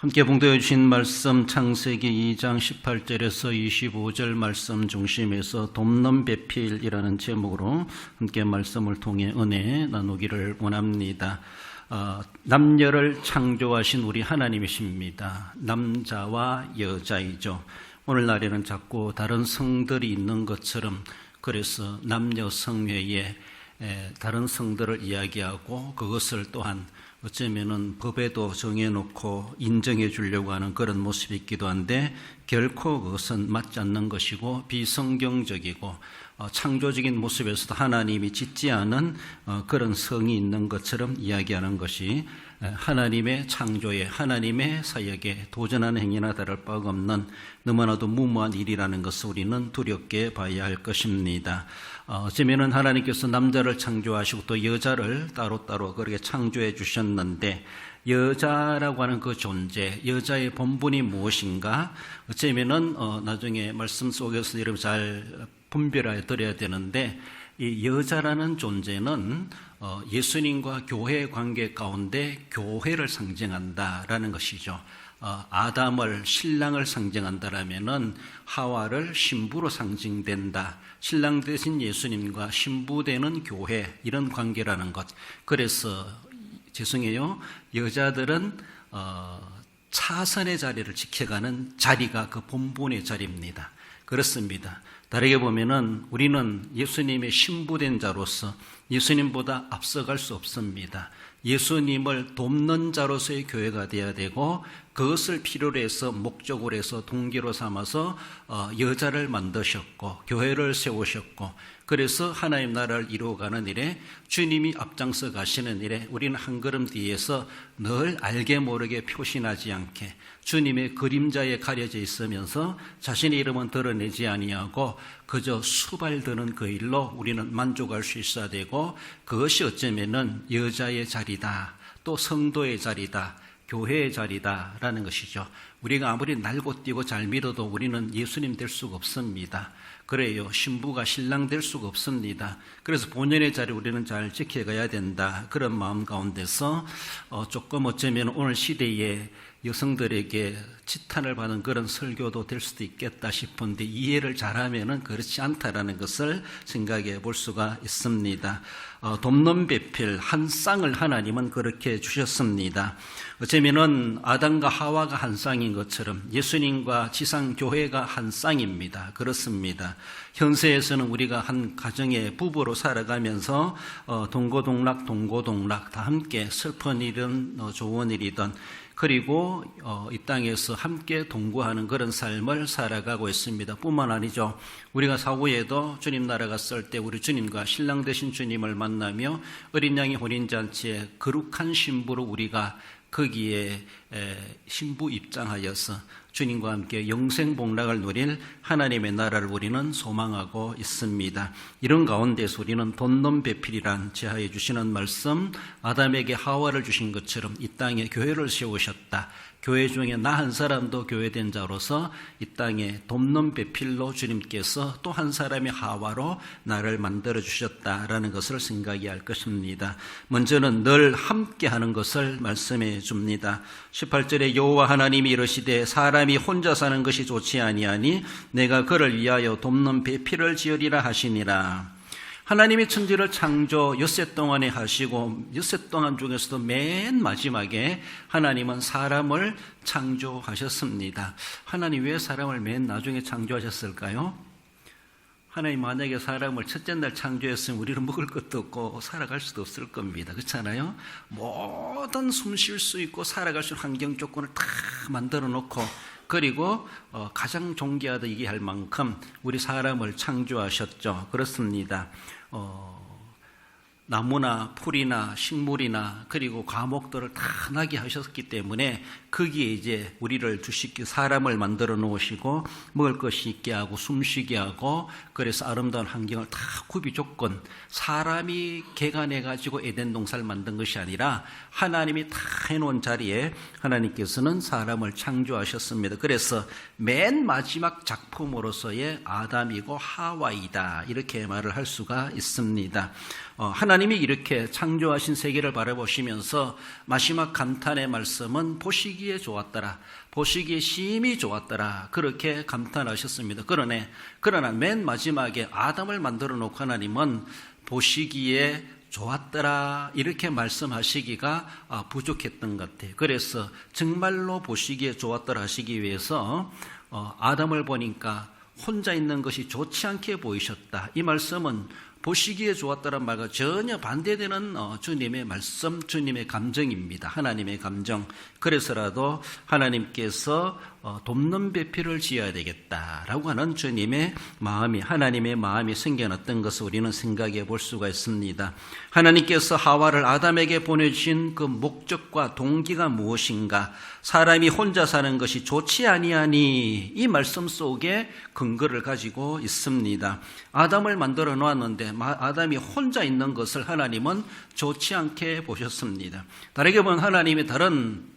함께 봉독해 주신 말씀 창세기 2장 18절에서 25절 말씀 중심에서 돕는 배필이라는 제목으로 함께 말씀을 통해 은혜 나누기를 원합니다. 남녀를 창조하신 우리 하나님이십니다. 남자와 여자이죠. 오늘날에는 자꾸 다른 성들이 있는 것처럼 그래서 남녀 성회에 다른 성들을 이야기하고 그것을 또한 어쩌면은 법에도 정해놓고 인정해 주려고 하는 그런 모습이 있기도 한데 결코 그것은 맞지 않는 것이고 비성경적이고 창조적인 모습에서도 하나님이 짓지 않은 그런 성이 있는 것처럼 이야기하는 것이 하나님의 창조에 하나님의 사역에 도전하는 행위나 다를 바가 없는 너무나도 무모한 일이라는 것을 우리는 두렵게 봐야 할 것입니다. 어쩌면은 하나님께서 남자를 창조하시고 또 여자를 따로따로 그렇게 창조해 주셨는데 여자라고 하는 그 존재, 여자의 본분이 무엇인가? 어쩌면은 나중에 말씀 속에서 여러분 잘 분별하여 드려야 되는데 이 여자라는 존재는 예수님과 교회의 관계 가운데 교회를 상징한다라는 것이죠. 아담을 신랑을 상징한다라면은 하와를 신부로 상징된다. 신랑 대신 예수님과 신부 되는 교회 이런 관계라는 것. 그래서 죄송해요. 여자들은 차선의 자리를 지켜가는 자리가 그 본분의 자리입니다. 그렇습니다. 다르게 보면은 우리는 예수님의 신부된 자로서 예수님보다 앞서갈 수 없습니다. 예수님을 돕는 자로서의 교회가 되어야 되고 그것을 필요로 해서 목적으로 해서 동기로 삼아서 여자를 만드셨고 교회를 세우셨고 그래서 하나님 나라를 이루어가는 일에 주님이 앞장서 가시는 일에 우리는 한 걸음 뒤에서 늘 알게 모르게 표신하지 않게 주님의 그림자에 가려져 있으면서 자신의 이름은 드러내지 아니하고 그저 수발드는 그 일로 우리는 만족할 수 있어야 되고 그것이 어쩌면은 여자의 자리다 또 성도의 자리다 교회의 자리다라는 것이죠. 우리가 아무리 날고 뛰고 잘 믿어도 우리는 예수님 될 수가 없습니다. 그래요. 신부가 신랑 될 수가 없습니다. 그래서 본연의 자리 우리는 잘 지켜가야 된다. 그런 마음 가운데서 조금 어쩌면 오늘 시대에 여성들에게 지탄을 받는 그런 설교도 될 수도 있겠다 싶은데 이해를 잘하면은 그렇지 않다라는 것을 생각해 볼 수가 있습니다. 돕는 배필 한 쌍을 하나님은 그렇게 주셨습니다. 어쩌면은 아담과 하와가 한 쌍인 것처럼 예수님과 지상 교회가 한 쌍입니다. 그렇습니다. 현세에서는 우리가 한 가정의 부부로 살아가면서 동고동락 다 함께 슬픈 일은 좋은 일이든 그리고 이 땅에서 함께 동거하는 그런 삶을 살아가고 있습니다. 뿐만 아니죠. 우리가 사후에도 주님 나라 갔을 때 우리 주님과 신랑 되신 주님을 만나며 어린 양의 혼인잔치에 거룩한 신부로 우리가 거기에 신부 입장하여서 주님과 함께 영생복락을 누릴 하나님의 나라를 우리는 소망하고 있습니다. 이런 가운데서 우리는 돕는 배필이란 제하에 주시는 말씀 아담에게 하와를 주신 것처럼 이 땅에 교회를 세우셨다. 교회 중에 나 한 사람도 교회된 자로서 이 땅에 돕는 배필로 주님께서 또 한 사람의 하와로 나를 만들어 주셨다라는 것을 생각해야 할 것입니다. 먼저는 늘 함께하는 것을 말씀해 줍니다. 18절에 여호와 하나님이 이르시되 사람이 혼자 사는 것이 좋지 아니하니 내가 그를 위하여 돕는 배필을 지으리라 하시니라. 하나님이 천지를 창조 엿새 동안에 하시고 엿새 동안 중에서도 맨 마지막에 하나님은 사람을 창조하셨습니다. 하나님 왜 사람을 맨 나중에 창조하셨을까요? 하나님 만약에 사람을 첫째 날 창조했으면 우리는 먹을 것도 없고 살아갈 수도 없을 겁니다. 그렇잖아요? 모든 숨 쉴 수 있고 살아갈 수 있는 환경 조건을 다 만들어 놓고 그리고 가장 존귀하다 얘기할 만큼 우리 사람을 창조하셨죠. 그렇습니다. 나무나 풀이나 식물이나 그리고 과목들을 다 나게 하셨기 때문에 거기에 이제 우리를 주시기 사람을 만들어 놓으시고 먹을 것이 있게 하고 숨쉬게 하고 그래서 아름다운 환경을 다 구비 조건 사람이 개간해 가지고 에덴 동산을 만든 것이 아니라 하나님이 다 해놓은 자리에 하나님께서는 사람을 창조하셨습니다. 그래서 맨 마지막 작품으로서의 아담이고 하와이다 이렇게 말을 할 수가 있습니다. 하나님이 이렇게 창조하신 세계를 바라보시면서 마지막 감탄의 말씀은 보시기에 좋았더라, 보시기에 심히 좋았더라, 그렇게 감탄하셨습니다. 그러나 맨 마지막에 아담을 만들어 놓고 하나님은 보시기에 좋았더라 이렇게 말씀하시기가 부족했던 것 같아요. 그래서 정말로 보시기에 좋았더라 하시기 위해서 아담을 보니까 혼자 있는 것이 좋지 않게 보이셨다, 이 말씀은 보시기에 좋았다는 말과 전혀 반대되는 주님의 말씀, 주님의 감정입니다. 하나님의 감정. 그래서라도 하나님께서 돕는 배필을 지어야 되겠다라고 하는 주님의 마음이, 하나님의 마음이 생겨났던 것을 우리는 생각해 볼 수가 있습니다. 하나님께서 하와를 아담에게 보내주신 그 목적과 동기가 무엇인가? 사람이 혼자 사는 것이 좋지 아니하니, 이 말씀 속에 근거를 가지고 있습니다. 아담을 만들어 놓았는데 아담이 혼자 있는 것을 하나님은 좋지 않게 보셨습니다. 다르게 보면 하나님이 다른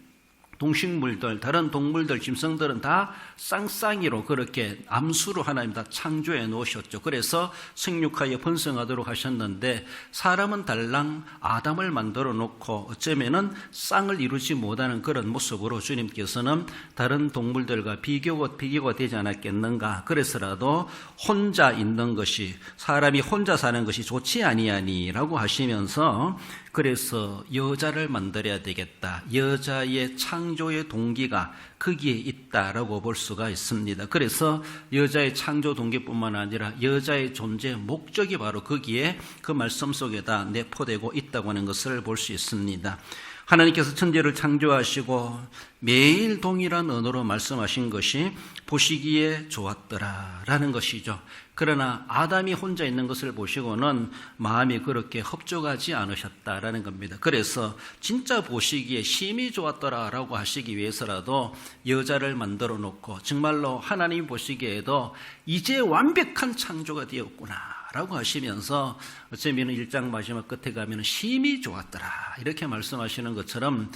동식물들, 다른 동물들, 짐승들은 다 쌍쌍이로 그렇게 암수로 하나님 다 창조해 놓으셨죠. 그래서 생육하여 번성하도록 하셨는데 사람은 달랑 아담을 만들어 놓고 어쩌면은 쌍을 이루지 못하는 그런 모습으로 주님께서는 다른 동물들과 비교가 되지 않았겠는가. 그래서라도 혼자 있는 것이, 사람이 혼자 사는 것이 좋지 아니하니라고 하시면서 그래서 여자를 만들어야 되겠다. 여자의 창조의 동기가 거기에 있다라고 볼 수가 있습니다. 그래서 여자의 창조 동기뿐만 아니라 여자의 존재 목적이 바로 거기에 그 말씀 속에다 내포되고 있다고 하는 것을 볼 수 있습니다. 하나님께서 천지를 창조하시고 매일 동일한 언어로 말씀하신 것이 보시기에 좋았더라라는 것이죠. 그러나 아담이 혼자 있는 것을 보시고는 마음이 그렇게 흡족하지 않으셨다라는 겁니다. 그래서 진짜 보시기에 심히 좋았더라라고 하시기 위해서라도 여자를 만들어 놓고 정말로 하나님이 보시기에도 이제 완벽한 창조가 되었구나 라고 하시면서 어쩌면 1장 마지막 끝에 가면 심히 좋았더라 이렇게 말씀하시는 것처럼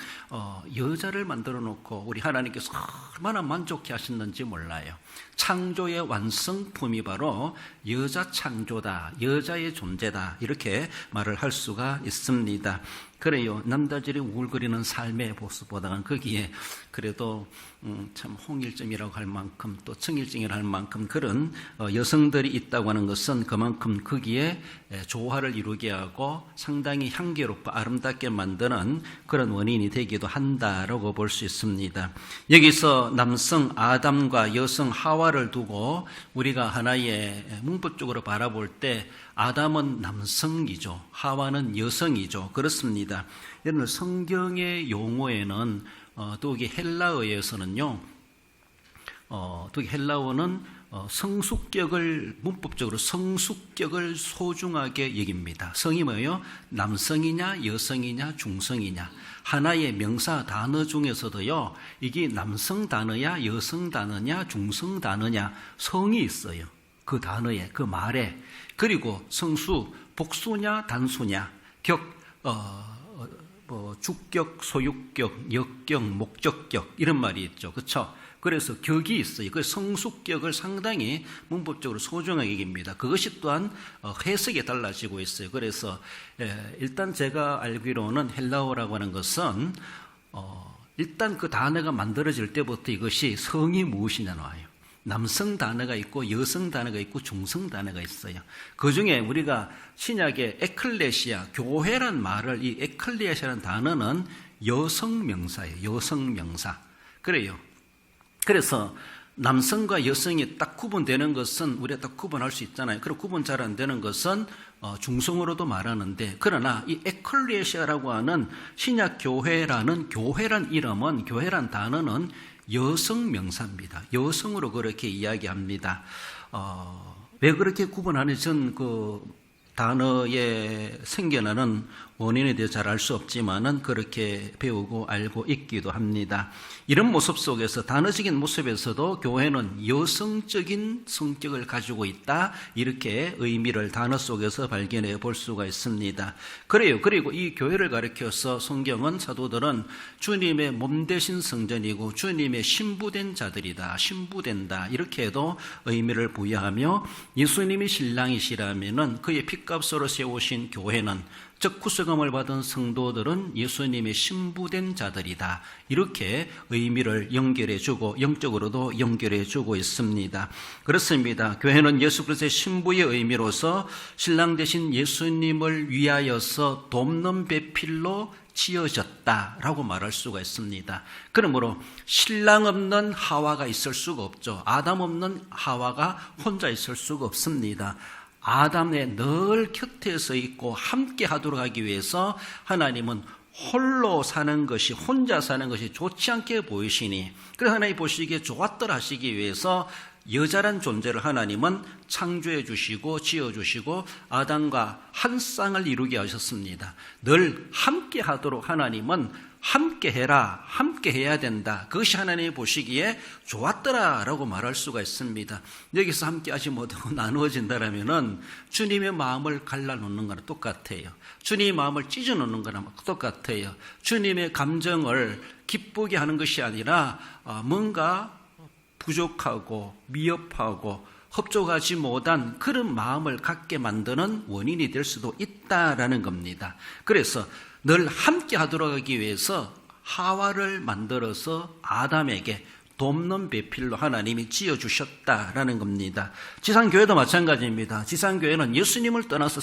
여자를 만들어 놓고 우리 하나님께서 얼마나 만족해 하셨는지 몰라요. 창조의 완성품이 바로 여자 창조다, 여자의 존재다 이렇게 말을 할 수가 있습니다. 그래요. 남자들이 우울거리는 삶의 모습보다는 거기에 그래도 참 홍일점이라고 할 만큼 또 청일증이라고 할 만큼 그런 여성들이 있다고 하는 것은 그만큼 거기에 조화를 이루게 하고 상당히 향기롭고 아름답게 만드는 그런 원인이 되기도 한다라고 볼 수 있습니다. 여기서 남성 아담과 여성 하와를 두고 우리가 하나의 문법적으로 바라볼 때 아담은 남성이죠. 하와는 여성이죠. 그렇습니다. 여러분 성경의 용어에는 또기 헬라어에서는요. 또기 헬라어는 성숙격을 문법적으로 성숙격을 소중하게 여깁니다. 성이 뭐예요? 남성이냐 여성이냐 중성이냐. 하나의 명사 단어 중에서도요. 이게 남성 단어야 여성 단어냐 중성 단어냐 성이 있어요. 그 단어에 그 말에. 그리고 성수 복수냐 단수냐 주격, 소유격, 역격, 목적격 이런 말이 있죠. 그렇죠? 그래서 격이 있어요. 그 성숙격을 상당히 문법적으로 소중하게 여깁니다. 그것이 또한 해석이 달라지고 있어요. 그래서 일단 제가 알기로는 헬라어라고 하는 것은 일단 그 단어가 만들어질 때부터 이것이 성이 무엇이냐 나와요. 남성 단어가 있고 여성 단어가 있고 중성 단어가 있어요. 그중에 우리가 신약의 에클레시아, 교회란 말을 이 에클레시아라는 단어는 여성 명사예요. 여성 명사. 그래요. 그래서 남성과 여성이 딱 구분되는 것은 우리가 딱 구분할 수 있잖아요. 그리고 구분 잘 안 되는 것은 중성으로도 말하는데 그러나 이 에클레시아라고 하는 신약 교회라는 이름은 교회란 단어는 여성 명사입니다. 여성으로 그렇게 이야기합니다. 왜 그렇게 구분하는지 전 그 단어에 생겨나는 원인에 대해 잘 알 수 없지만은 그렇게 배우고 알고 있기도 합니다. 이런 모습 속에서 단어적인 모습에서도 교회는 여성적인 성격을 가지고 있다. 이렇게 의미를 단어 속에서 발견해 볼 수가 있습니다. 그래요. 그리고 이 교회를 가리켜서 성경은 사도들은 주님의 몸 대신 성전이고 주님의 신부된 자들이다. 신부된다. 이렇게 해도 의미를 부여하며 예수님이 신랑이시라면은 그의 피 핏값으로 세우신 교회는, 즉 구속함을 받은 성도들은 예수님의 신부된 자들이다. 이렇게 의미를 연결해주고 영적으로도 연결해주고 있습니다. 그렇습니다. 교회는 예수 그리스도의 신부의 의미로서 신랑 되신 예수님을 위하여서 돕는 배필로 지어졌다라고 말할 수가 있습니다. 그러므로 신랑 없는 하와가 있을 수가 없죠. 아담 없는 하와가 혼자 있을 수가 없습니다. 아담의 늘 곁에 서 있고 함께 하도록 하기 위해서 하나님은 홀로 사는 것이, 혼자 사는 것이 좋지 않게 보이시니, 그래서 하나님 보시기에 좋았더라 하시기 위해서 여자란 존재를 하나님은 창조해 주시고 지어 주시고 아담과 한 쌍을 이루게 하셨습니다. 늘 함께 하도록 하나님은 함께 해라, 함께 해야 된다. 그것이 하나님이 보시기에 좋았더라 라고 말할 수가 있습니다. 여기서 함께 하지 못하고 나누어진다라면은 주님의 마음을 갈라놓는 거랑 똑같아요. 주님의 마음을 찢어놓는 거랑 똑같아요. 주님의 감정을 기쁘게 하는 것이 아니라 뭔가 부족하고 미흡하고 흡족하지 못한 그런 마음을 갖게 만드는 원인이 될 수도 있다라는 겁니다. 그래서 늘 함께 하도록 하기 위해서 하와를 만들어서 아담에게 돕는 배필로 하나님이 지어주셨다라는 겁니다. 지상교회도 마찬가지입니다. 지상교회는 예수님을 떠나서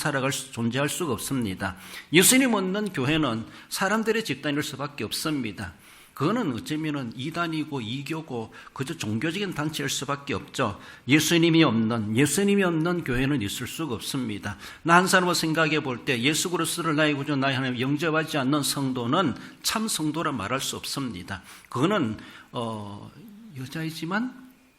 존재할 수가 없습니다. 예수님 없는 교회는 사람들의 집단일 수밖에 없습니다. 그거는 어쩌면 이단이고 이교고 그저 종교적인 단체일 수밖에 없죠. 예수님이 없는 교회는 있을 수가 없습니다. 나 한 사람을 생각해 볼 때 예수 그리스도를 나의 구주 나의 하나님 영접하지 않는 성도는 참 성도라 말할 수 없습니다. 그거는 여자이지만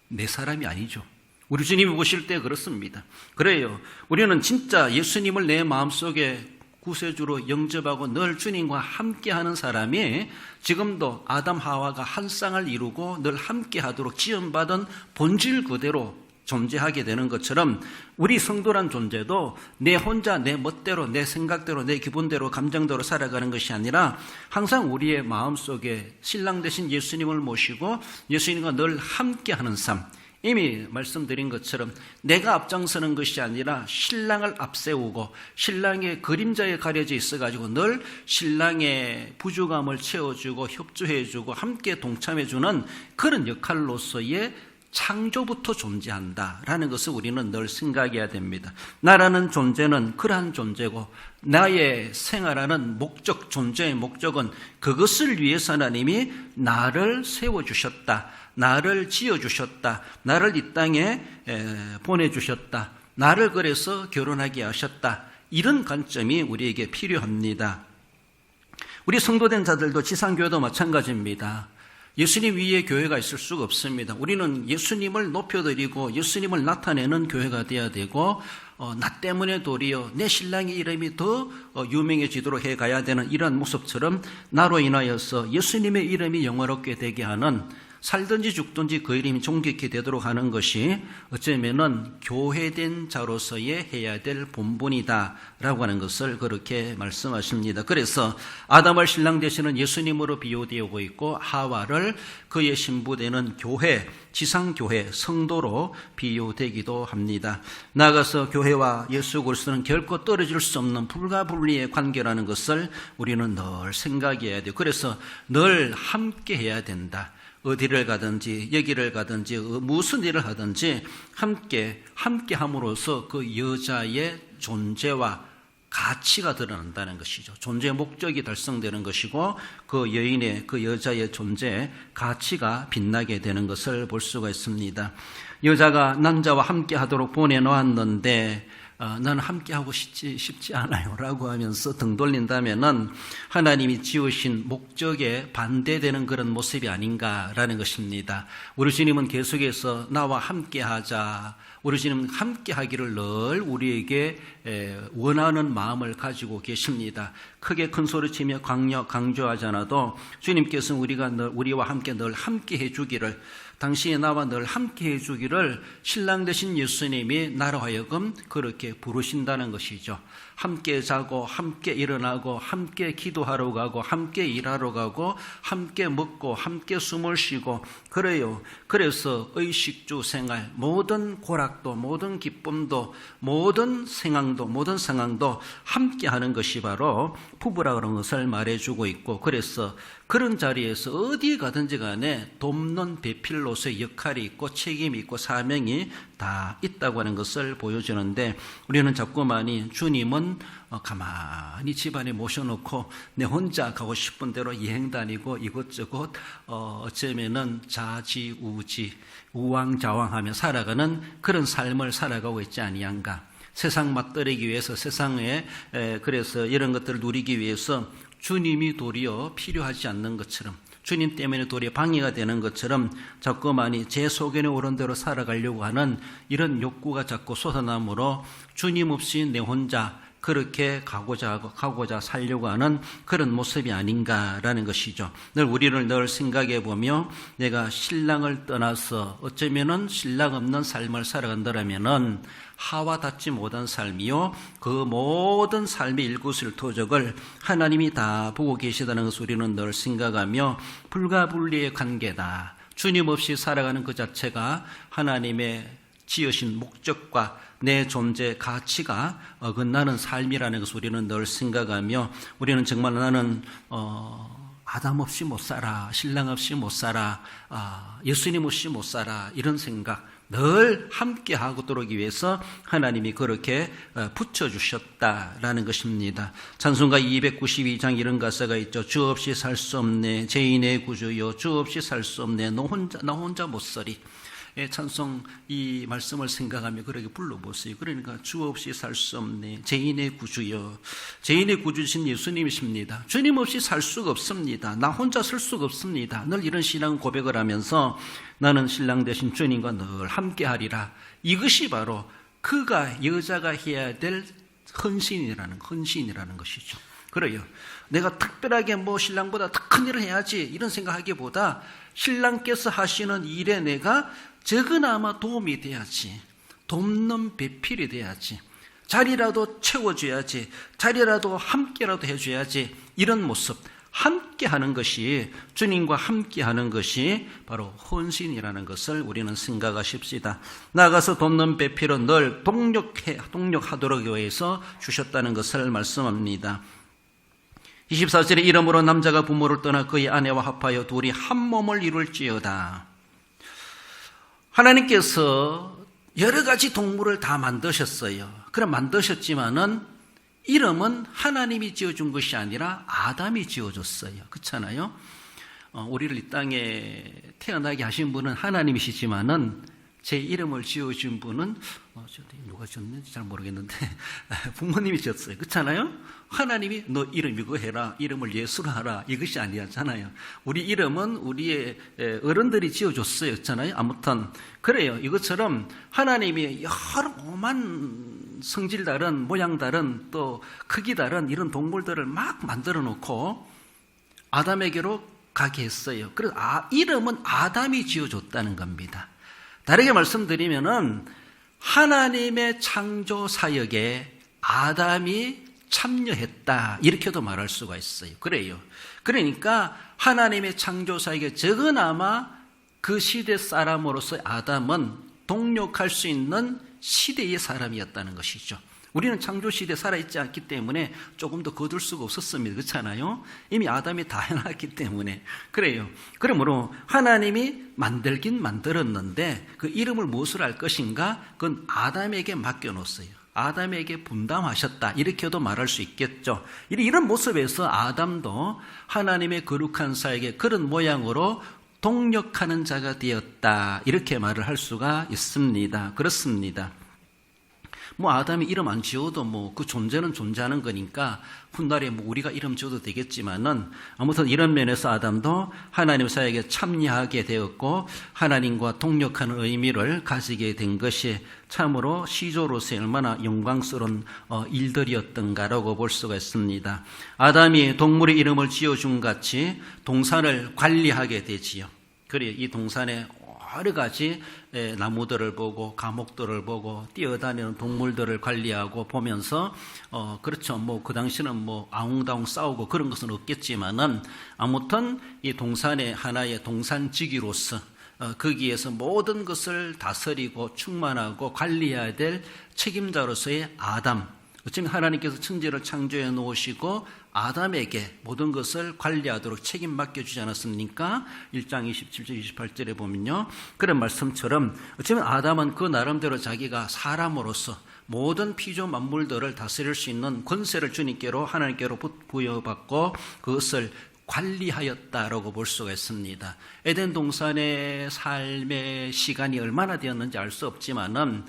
내 사람이 아니죠. 우리 주님이 보실 때 그렇습니다. 그래요. 우리는 진짜 예수님을 내 마음속에 구세주로 영접하고 늘 주님과 함께하는 사람이 지금도 아담 하와가 한 쌍을 이루고 늘 함께하도록 지원받은 본질 그대로 존재하게 되는 것처럼 우리 성도란 존재도 내 혼자 내 멋대로 내 생각대로 내 기분대로 감정대로 살아가는 것이 아니라 항상 우리의 마음속에 신랑 되신 예수님을 모시고 예수님과 늘 함께하는 삶, 이미 말씀드린 것처럼 내가 앞장서는 것이 아니라 신랑을 앞세우고 신랑의 그림자에 가려져 있어가지고 늘 신랑의 부족함을 채워주고 협조해주고 함께 동참해주는 그런 역할로서의 창조부터 존재한다라는 것을 우리는 늘 생각해야 됩니다. 나라는 존재는 그러한 존재고 나의 생활하는 목적, 존재의 목적은 그것을 위해서 하나님이 나를 세워주셨다. 나를 지어주셨다. 나를 이 땅에 보내주셨다. 나를 그래서 결혼하게 하셨다. 이런 관점이 우리에게 필요합니다. 우리 성도된 자들도 지상교회도 마찬가지입니다. 예수님 위에 교회가 있을 수가 없습니다. 우리는 예수님을 높여드리고 예수님을 나타내는 교회가 되어야 되고 나 때문에 도리어 내 신랑의 이름이 더 유명해지도록 해가야 되는 이런 모습처럼 나로 인하여서 예수님의 이름이 영화롭게 되게 하는 살든지 죽든지 그 이름이 존귀케 되도록 하는 것이 어쩌면은 교회된 자로서의 해야 될 본분이다라고 하는 것을 그렇게 말씀하십니다. 그래서 아담을 신랑 되시는 예수님으로 비유되고 있고 하와를 그의 신부되는 교회, 지상교회, 성도로 비유되기도 합니다. 나아가서 교회와 예수 그리스도는 결코 떨어질 수 없는 불가분리의 관계라는 것을 우리는 늘 생각해야 돼요. 그래서 늘 함께 해야 된다. 어디를 가든지 여기를 가든지 무슨 일을 하든지 함께 함으로써 그 여자의 존재와 가치가 드러난다는 것이죠. 존재의 목적이 달성되는 것이고 그 여인의 그 여자의 존재의 가치가 빛나게 되는 것을 볼 수가 있습니다. 여자가 남자와 함께 하도록 보내놓았는데 나는 함께하고 싶지 않아요 라고 하면서 등 돌린다면은 하나님이 지으신 목적에 반대되는 그런 모습이 아닌가라는 것입니다. 우리 주님은 계속해서 나와 함께하자, 우리 주님은 함께하기를 늘 우리에게 원하는 마음을 가지고 계십니다. 크게 큰 소리치며 강조하지 않아도 주님께서는 우리와 함께 늘 함께해 주기를, 당신이 나와 늘 함께해 주기를 신랑 되신 예수님이 나로 하여금 그렇게 부르신다는 것이죠. 함께 자고 함께 일어나고 함께 기도하러 가고 함께 일하러 가고 함께 먹고 함께 숨을 쉬고 그래요. 그래서 의식주 생활, 모든 고락도 모든 기쁨도 모든 생황도 모든 상황도 함께 하는 것이 바로 부부라는 것을 말해주고 있고, 그래서 그런 자리에서 어디 가든지 간에 돕는 배필로서의 역할이 있고 책임이 있고 사명이 다 있다고 하는 것을 보여주는데, 우리는 자꾸만이 주님은 가만히 집안에 모셔놓고 내 혼자 가고 싶은 대로 여행 다니고 이것저것 어쩌면은 자지우지 우왕좌왕하며 살아가는 그런 삶을 살아가고 있지 아니한가. 세상 맛들이기 위해서, 세상에 그래서 이런 것들을 누리기 위해서 주님이 도리어 필요하지 않는 것처럼, 주님 때문에 도리어 방해가 되는 것처럼 자꾸만이 제 소견에 오른 대로 살아가려고 하는 이런 욕구가 자꾸 솟아나므로 주님 없이 내 혼자 그렇게 가고자 살려고 하는 그런 모습이 아닌가라는 것이죠. 우리를 늘 생각해 보며 내가 신랑을 떠나서 어쩌면은 신랑 없는 삶을 살아간다라면은 하와 닿지 못한 삶이요, 그 모든 삶의 일거수일투족을 하나님이 다 보고 계시다는 것을 우리는 늘 생각하며 불가분리의 관계다. 주님 없이 살아가는 그 자체가 하나님의 지으신 목적과 내 존재 가치가 어긋나는 삶이라는 것을 우리는 늘 생각하며, 우리는 정말 나는 아담 없이 못 살아, 신랑 없이 못 살아, 예수님 없이 못 살아, 이런 생각 늘 함께 하도록 위해서 하나님이 그렇게 붙여주셨다라는 것입니다. 찬송가 292장 이런 가사가 있죠. 주 없이 살 수 없네 죄인의 구주여, 주 없이 살 수 없네 나 혼자 못 살이. 찬송 이 말씀을 생각하며 그렇게 불러보세요. 그러니까 주 없이 살 수 없네 죄인의 구주여. 죄인의 구주신 예수님이십니다. 주님 없이 살 수가 없습니다. 나 혼자 살 수가 없습니다. 늘 이런 신앙 고백을 하면서 나는 신랑 되신 주님과 늘 함께 하리라. 이것이 바로 그가 여자가 해야 될 헌신이라는 것이죠. 그래요. 내가 특별하게 신랑보다 더 큰 일을 해야지 이런 생각하기보다 신랑께서 하시는 일에 내가 적으나마 도움이 돼야지, 돕는 배필이 돼야지, 자리라도 채워줘야지, 자리라도 함께라도 해줘야지, 이런 모습, 함께하는 것이, 주님과 함께하는 것이 바로 헌신이라는 것을 우리는 생각하십시다. 나가서 돕는 배필은 늘 동력하도록 위해서 주셨다는 것을 말씀합니다. 24절에 이러므로 남자가 부모를 떠나 그의 아내와 합하여 둘이 한 몸을 이룰지어다. 하나님께서 여러 가지 동물을 다 만드셨어요. 그럼 만드셨지만은 이름은 하나님이 지어준 것이 아니라 아담이 지어줬어요. 그렇잖아요. 우리를 이 땅에 태어나게 하신 분은 하나님이시지만은 제 이름을 지어준 분은 누가 지었는지 잘 모르겠는데 부모님이 지었어요. 그렇잖아요. 하나님이 너 이름 이거 해라, 이름을 예수로 하라, 이것이 아니잖아요. 우리 이름은 우리의 어른들이 지어줬어요. 그렇잖아요. 아무튼 그래요. 이것처럼 하나님이 여러 오만 성질 다른, 모양 다른, 또 크기 다른 이런 동물들을 막 만들어 놓고 아담에게로 가게 했어요. 그래서 이름은 아담이 지어줬다는 겁니다. 다르게 말씀드리면은 하나님의 창조 사역에 아담이 참여했다, 이렇게도 말할 수가 있어요. 그래요. 그러니까 하나님의 창조 사역에 적어나마 그 시대 사람으로서 아담은 동력할 수 있는 시대의 사람이었다는 것이죠. 우리는 창조시대에 살아있지 않기 때문에 조금 더 거둘 수가 없었습니다. 그렇잖아요. 이미 아담이 다 해놨기 때문에. 그래요. 그러므로 하나님이 만들긴 만들었는데 그 이름을 무엇으로 할 것인가, 그건 아담에게 맡겨놓았어요. 아담에게 분담하셨다, 이렇게도 말할 수 있겠죠. 이런 모습에서 아담도 하나님의 거룩한 사역에 그런 모양으로 동력하는 자가 되었다, 이렇게 말을 할 수가 있습니다. 그렇습니다. 아담이 이름 안 지어도 그 존재는 존재하는 거니까 훗날에 우리가 이름 지어도 되겠지만은, 아무튼 이런 면에서 아담도 하나님 사역에 참여하게 되었고 하나님과 동력하는 의미를 가지게 된 것이 참으로 시조로서 얼마나 영광스러운 일들이었던가라고 볼 수가 있습니다. 아담이 동물의 이름을 지어준 같이 동산을 관리하게 되지요. 그래, 이 동산에 여러 가지 나무들을 보고 감옥들을 보고 뛰어다니는 동물들을 관리하고 보면서 그렇죠. 뭐 그 당시는 뭐 아웅다웅 싸우고 그런 것은 없겠지만은 아무튼 이 동산의 하나의 동산지기로서 거기에서 모든 것을 다스리고 충만하고 관리해야 될 책임자로서의 아담, 어쩌면 하나님께서 천지를 창조해 놓으시고 아담에게 모든 것을 관리하도록 책임 맡겨주지 않았습니까? 1장 27절 28절에 보면요, 그런 말씀처럼 어쩌면 아담은 그 나름대로 자기가 사람으로서 모든 피조 만물들을 다스릴 수 있는 권세를 주님께로 하나님께로 부여받고 그것을 관리하였다라고 볼 수가 있습니다. 에덴 동산의 삶의 시간이 얼마나 되었는지 알 수 없지만은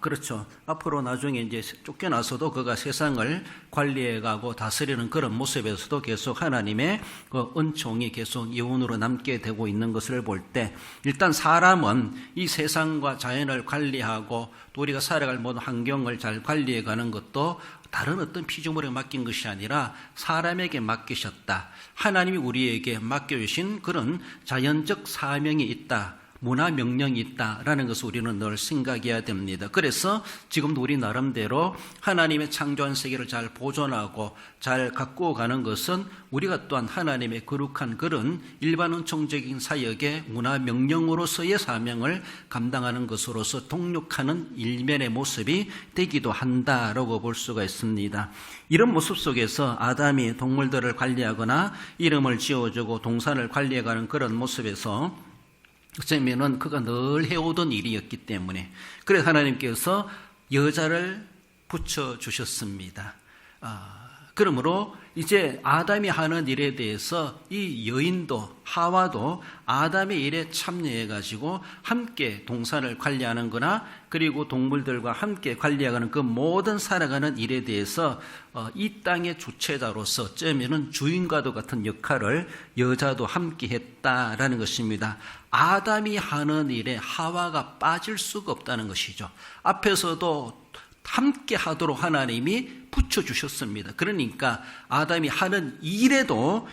그렇죠. 앞으로 나중에 이제 쫓겨나서도 그가 세상을 관리해가고 다스리는 그런 모습에서도 계속 하나님의 그 은총이 계속 영원으로 남게 되고 있는 것을 볼 때, 일단 사람은 이 세상과 자연을 관리하고 또 우리가 살아갈 모든 환경을 잘 관리해가는 것도 다른 어떤 피조물에 맡긴 것이 아니라 사람에게 맡기셨다. 하나님이 우리에게 맡겨주신 그런 자연적 사명이 있다. 문화 명령이 있다라는 것을 우리는 늘 생각해야 됩니다. 그래서 지금도 우리 나름대로 하나님의 창조한 세계를 잘 보존하고 잘 가꾸어 가는 것은 우리가 또한 하나님의 거룩한 그런 일반 은총적인 사역의 문화 명령으로서의 사명을 감당하는 것으로서 동력하는 일면의 모습이 되기도 한다라고 볼 수가 있습니다. 이런 모습 속에서 아담이 동물들을 관리하거나 이름을 지어주고 동산을 관리해가는 그런 모습에서 어쩌면은 그가 늘 해오던 일이었기 때문에, 그래서 하나님께서 여자를 붙여주셨습니다. 그러므로 이제 아담이 하는 일에 대해서 이 여인도 하와도 아담의 일에 참여해가지고 함께 동산을 관리하는 거나 그리고 동물들과 함께 관리하는 그 모든 살아가는 일에 대해서 이 땅의 주체자로서 어쩌면은 주인과도 같은 역할을 여자도 함께 했다라는 것입니다. 아담이 하는 일에 하와가 빠질 수가 없다는 것이죠. 앞에서도 함께 하도록 하나님이 붙여주셨습니다. 그러니까 아담이 하는 일에도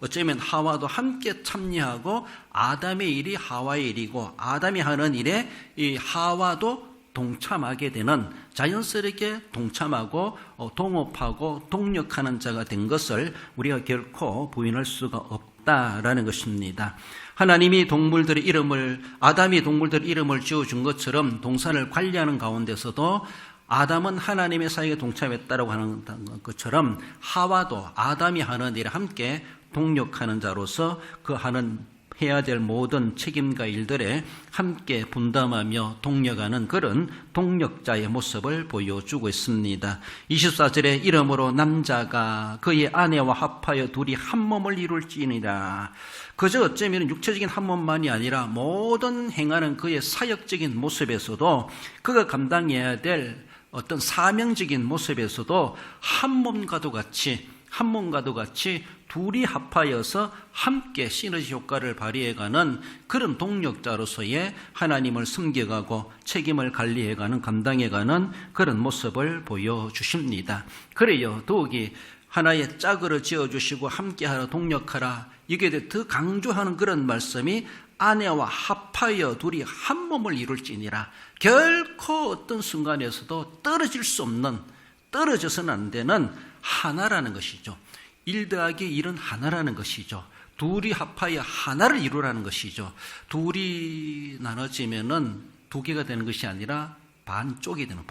어쩌면 하와도 함께 참여하고 아담의 일이 하와의 일이고 아담이 하는 일에 이 하와도 동참하게 되는, 자연스럽게 동참하고 동업하고 동력하는 자가 된 것을 우리가 결코 부인할 수가 없다라는 것입니다. 하나님이 아담이 동물들의 이름을 지어준 것처럼 동산을 관리하는 가운데서도 아담은 하나님의 사역에 동참했다라고 하는 것처럼 하와도 아담이 하는 일에 함께 동력하는 자로서 그 해야 될 모든 책임과 일들에 함께 분담하며 동력하는 그런 동력자의 모습을 보여주고 있습니다. 24절에 이러므로 남자가 그의 아내와 합하여 둘이 한 몸을 이룰지니라. 그저 어쩌면 육체적인 한 몸만이 아니라 모든 행하는 그의 사역적인 모습에서도 그가 감당해야 될 어떤 사명적인 모습에서도 한 몸과도 같이 둘이 합하여서 함께 시너지 효과를 발휘해가는 그런 동력자로서의 하나님을 섬겨가고 책임을 관리해가는, 감당해가는 그런 모습을 보여주십니다. 그래요, 더욱이 하나의 짝으로 지어주시고 함께하라, 동력하라, 이게 더 강조하는 그런 말씀이 아내와 합하여 둘이 한 몸을 이룰지니라. 결코 어떤 순간에서도 떨어질 수 없는, 떨어져서는 안 되는 하나라는 것이죠. 1 더하기 1은 하나라는 것이죠. 둘이 합하여 하나를 이루라는 것이죠. 둘이 나눠지면은 2개가 되는 것이 아니라 반쪽이 되는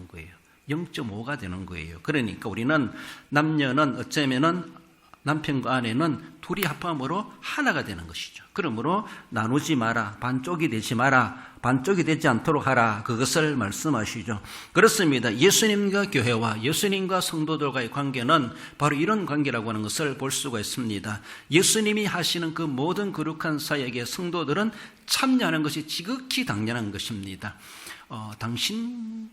거예요. 0.5가 되는 거예요. 그러니까 우리는 남녀는 어쩌면은 남편과 아내는 둘이 합함으로 하나가 되는 것이죠. 그러므로 나누지 마라, 반쪽이 되지 마라, 반쪽이 되지 않도록 하라, 그것을 말씀하시죠. 그렇습니다. 예수님과 교회와 예수님과 성도들과의 관계는 바로 이런 관계라고 하는 것을 볼 수가 있습니다. 예수님이 하시는 그 모든 거룩한 사역에 성도들은 참여하는 것이 지극히 당연한 것입니다. 당신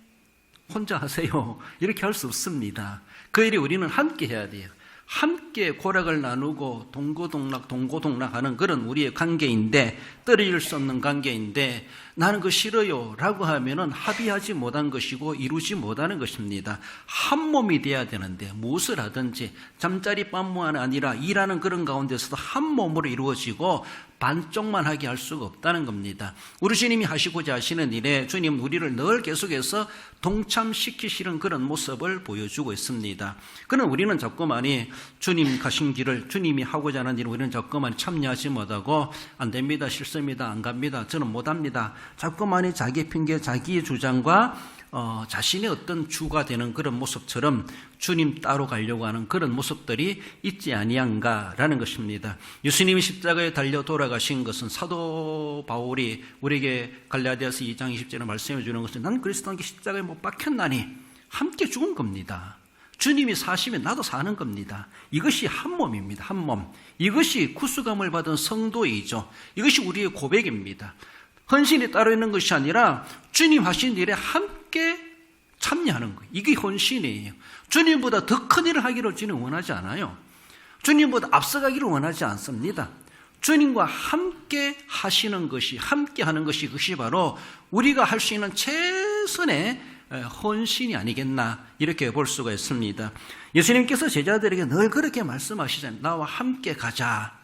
혼자 하세요, 이렇게 할 수 없습니다. 그 일이 우리는 함께 해야 돼요. 함께 고락을 나누고 동고동락하는 그런 우리의 관계인데, 떨어질 수 없는 관계인데 나는 그거 싫어요 라고 하면은 합의하지 못한 것이고 이루지 못하는 것입니다. 한 몸이 돼야 되는데 무엇을 하든지 잠자리 빰무가 아니라 일하는 그런 가운데서도 한 몸으로 이루어지고 반쪽만 하게 할 수가 없다는 겁니다. 우리 주님이 하시고자 하시는 일에 주님은 우리를 늘 계속해서 동참시키시는 그런 모습을 보여주고 있습니다. 그러나 우리는 자꾸만이 주님 가신 길을, 주님이 하고자 하는 일을 우리는 자꾸만이 참여하지 못하고 안 됩니다, 싫습니다, 안 갑니다, 저는 못합니다. 자꾸만이 자기 핑계, 자기의 주장과 자신의 어떤 주가 되는 그런 모습처럼 주님 따로 가려고 하는 그런 모습들이 있지 아니한가라는 것입니다. 예수님이 십자가에 달려 돌아가신 것은 사도 바울이 우리에게 갈라디아서 2장 20절에 말씀해 주는 것은 나는 그리스도와 함께 십자가에 못 박혔나니 함께 죽은 겁니다. 주님이 사시면 나도 사는 겁니다. 이것이 한 몸입니다. 한 몸. 이것이 구수감을 받은 성도이죠. 이것이 우리의 고백입니다. 헌신이 따로 있는 것이 아니라 주님 하신 일에 함께 참여하는 거예요. 이게 헌신이에요. 주님보다 더 큰 일을 하기를 주님 원하지 않아요. 주님보다 앞서가기를 원하지 않습니다. 주님과 함께 하시는 것이, 함께 하는 것이, 그것이 바로 우리가 할 수 있는 최선의 헌신이 아니겠나 이렇게 볼 수가 있습니다. 예수님께서 제자들에게 늘 그렇게 말씀하시잖아요. 나와 함께 가자.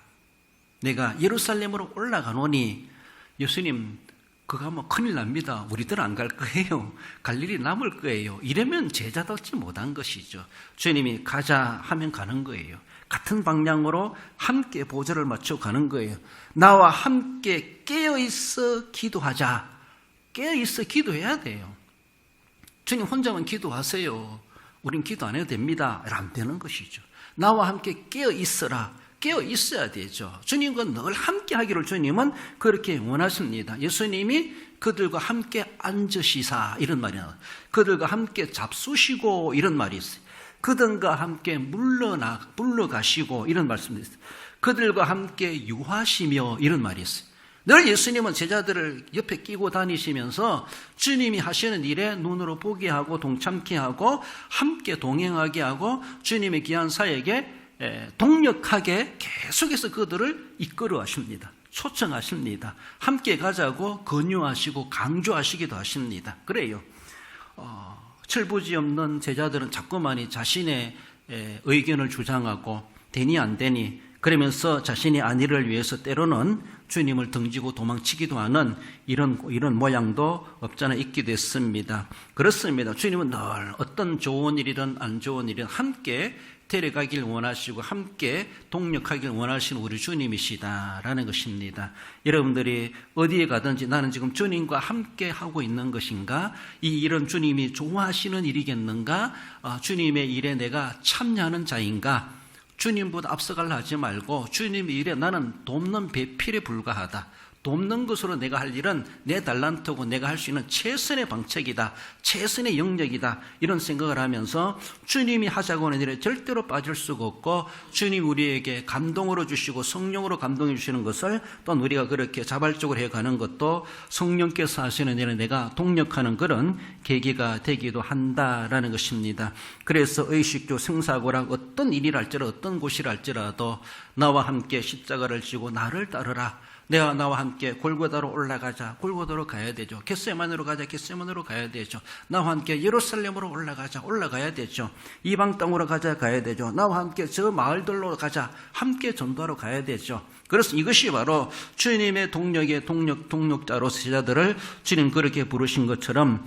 내가 예루살렘으로 올라가노니. 예수님 그거 하면 큰일 납니다. 우리들 안 갈 거예요. 갈 일이 남을 거예요. 이러면 제자답지 못한 것이죠. 주님이 가자 하면 가는 거예요. 같은 방향으로 함께 보조를 맞춰 가는 거예요. 나와 함께 깨어있어 기도하자. 깨어있어 기도해야 돼요. 주님 혼자만 기도하세요. 우린 기도 안 해도 됩니다. 안 되는 것이죠. 나와 함께 깨어있어라. 깨어 있어야 되죠. 주님과 늘 함께 하기를 주님은 그렇게 원하십니다. 예수님이 그들과 함께 앉으시사 이런 말이 나와요. 그들과 함께 잡수시고 이런 말이 있어요. 그들과 함께 물러가시고 이런 말씀이 있어요. 그들과 함께 유하시며 이런 말이 있어요. 늘 예수님은 제자들을 옆에 끼고 다니시면서 주님이 하시는 일에 눈으로 보게 하고 동참케 하고 함께 동행하게 하고 주님의 귀한 사역에 동력하게 계속해서 그들을 이끌어 하십니다. 초청하십니다. 함께 가자고 권유하시고 강조하시기도 하십니다. 그래요. 철부지 없는 제자들은 자꾸만이 자신의 의견을 주장하고 되니 안 되니 그러면서 자신의 안위를 위해서 때로는 주님을 등지고 도망치기도 하는 이런 모양도 없잖아 있기도 했습니다. 그렇습니다. 주님은 늘 어떤 좋은 일이든 안 좋은 일이든 함께 데려가길 원하시고 함께 동력하길 원하시는 우리 주님이시다라는 것입니다. 여러분들이 어디에 가든지 나는 지금 주님과 함께 하고 있는 것인가? 이 일은 주님이 좋아하시는 일이겠는가? 주님의 일에 내가 참여하는 자인가? 주님보다 앞서가려 하지 말고 주님의 일에 나는 돕는 배필에 불과하다. 돕는 것으로 내가 할 일은 내 달란트고 내가 할 수 있는 최선의 방책이다. 최선의 영역이다. 이런 생각을 하면서 주님이 하자고 하는 일에 절대로 빠질 수가 없고 주님 우리에게 감동으로 주시고 성령으로 감동해 주시는 것을 또한 우리가 그렇게 자발적으로 해가는 것도 성령께서 하시는 일에 내가 동력하는 그런 계기가 되기도 한다라는 것입니다. 그래서 의식주 생사고락 어떤 일이라 할지라도 어떤 곳이라 할지라도 나와 함께 십자가를 지고 나를 따르라. 내가 나와 함께 골고다로 올라가자. 골고다로 가야 되죠. 겟세마네로 가자. 겟세마네로 가야 되죠. 나와 함께 예루살렘으로 올라가자. 올라가야 되죠. 이방 땅으로 가자. 가야 되죠. 나와 함께 저 마을들로 가자. 함께 전도하러 가야 되죠. 그래서 이것이 바로 주님의 동력의 동력자로 제자들을 주님 그렇게 부르신 것처럼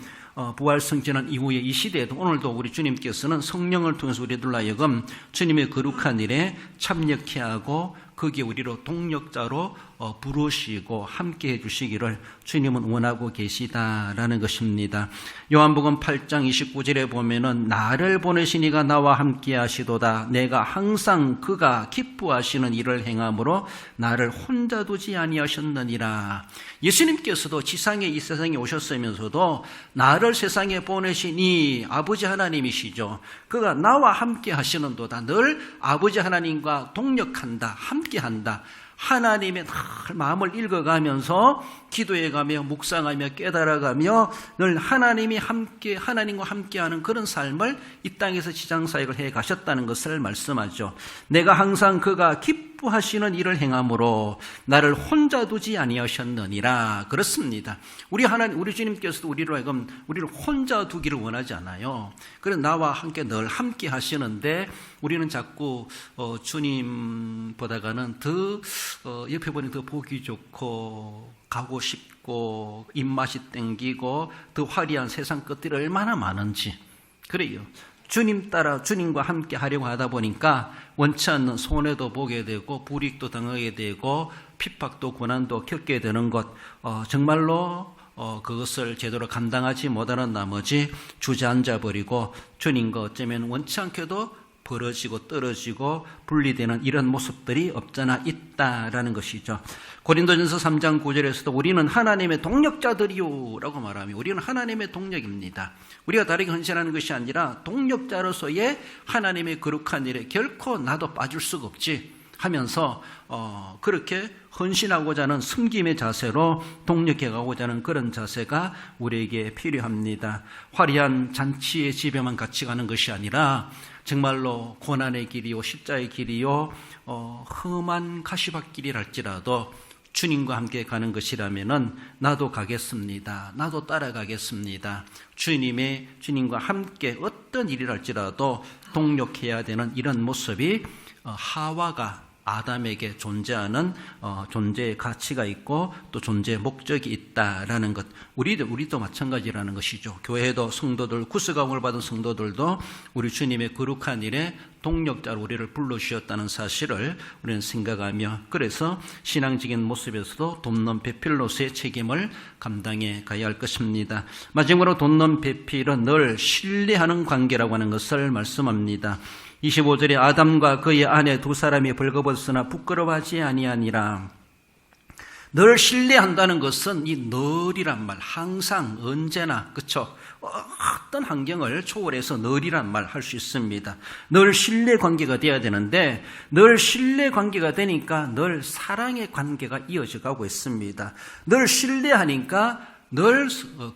부활 승천한 이후에 이 시대에도 오늘도 우리 주님께서는 성령을 통해서 우리들로 하여금 주님의 거룩한 일에 참여케 하고 거기에 우리로 동력자로 부르시고 함께 해주시기를 주님은 원하고 계시다라는 것입니다. 요한복음 8장 29절에 보면은 나를 보내신 이가 나와 함께 하시도다. 내가 항상 그가 기뻐하시는 일을 행함으로 나를 혼자 두지 아니하셨느니라. 예수님께서도 지상에 이 세상에 오셨으면서도 나를 세상에 보내신 이 아버지 하나님이시죠. 그가 나와 함께 하시는도다. 늘 아버지 하나님과 동력한다. 함께한다. 하나님의 늘 마음을 읽어가면서 기도해가며 묵상하며 깨달아가며 늘 하나님과 함께하는 그런 삶을 이 땅에서 지장사역을 해 가셨다는 것을 말씀하죠. 내가 항상 그가 기뻐하시는 일을 행함으로 나를 혼자 두지 아니하셨느니라. 그렇습니다. 우리 주님께서도 우리를 혼자 두기를 원하지 않아요. 그래서 나와 함께 늘 함께 하시는데 우리는 자꾸 주님보다가는 더 옆에 보니 더 보기 좋고 가고 싶고 입맛이 땡기고 더 화려한 세상 것들이 얼마나 많은지. 그래요. 주님 따라 주님과 함께 하려고 하다 보니까 원치 않는 손해도 보게 되고 불이익도 당하게 되고 핍박도 고난도 겪게 되는 것, 정말로 그것을 제대로 감당하지 못하는 나머지 주저앉아 버리고 주님과 어쩌면 원치 않게도 벌어지고 떨어지고 분리되는 이런 모습들이 없잖아 있다라는 것이죠. 고린도전서 3장 9절에서도 우리는 하나님의 동력자들이요 라고 말하며 우리는 하나님의 동력입니다. 우리가 다르게 헌신하는 것이 아니라 동력자로서의 하나님의 거룩한 일에 결코 나도 빠질 수가 없지 하면서 그렇게 헌신하고자 하는 섬김의 자세로 동력해 가고자 하는 그런 자세가 우리에게 필요합니다. 화려한 잔치의 집에만 같이 가는 것이 아니라 정말로 고난의 길이요 십자의 길이요 험한 가시밭길이랄지라도 주님과 함께 가는 것이라면은 나도 가겠습니다. 나도 따라가겠습니다. 주님과 함께 어떤 일이랄지라도 동력해야 되는 이런 모습이 하와가 아담에게 존재하는 존재의 가치가 있고 또 존재의 목적이 있다라는 것. 우리도 마찬가지라는 것이죠. 교회도 성도들, 구속함을 받은 성도들도 우리 주님의 거룩한 일에 동력자로 우리를 불러주셨다는 사실을 우리는 생각하며 그래서 신앙적인 모습에서도 돕는 배필로서의 책임을 감당해 가야 할 것입니다. 마지막으로 돕는 배필은 늘 신뢰하는 관계라고 하는 것을 말씀합니다. 25절에 아담과 그의 아내 두 사람이 벌거벗으나 부끄러워하지 아니하니라. 늘 신뢰한다는 것은 이 늘이란 말, 항상 언제나 그렇죠. 어떤 환경을 초월해서 늘이란 말 할 수 있습니다. 늘 신뢰 관계가 돼야 되는데 늘 신뢰 관계가 되니까 늘 사랑의 관계가 이어져 가고 있습니다. 늘 신뢰하니까 늘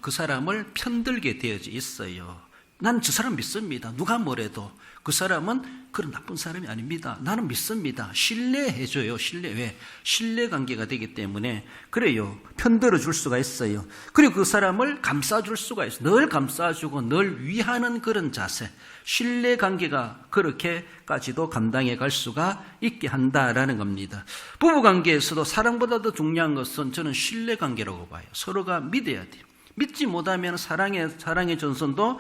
그 사람을 편들게 되어져 있어요. 난 저 사람 믿습니다. 누가 뭐래도 그 사람은 그런 나쁜 사람이 아닙니다. 나는 믿습니다. 신뢰해줘요. 왜? 신뢰 관계가 되기 때문에 그래요. 편들어 줄 수가 있어요. 그리고 그 사람을 감싸줄 수가 있어요. 늘 감싸주고 늘 위하는 그런 자세. 신뢰 관계가 그렇게까지도 감당해 갈 수가 있게 한다라는 겁니다. 부부 관계에서도 사랑보다 더 중요한 것은 저는 신뢰 관계라고 봐요. 서로가 믿어야 돼요. 믿지 못하면 사랑의 전선도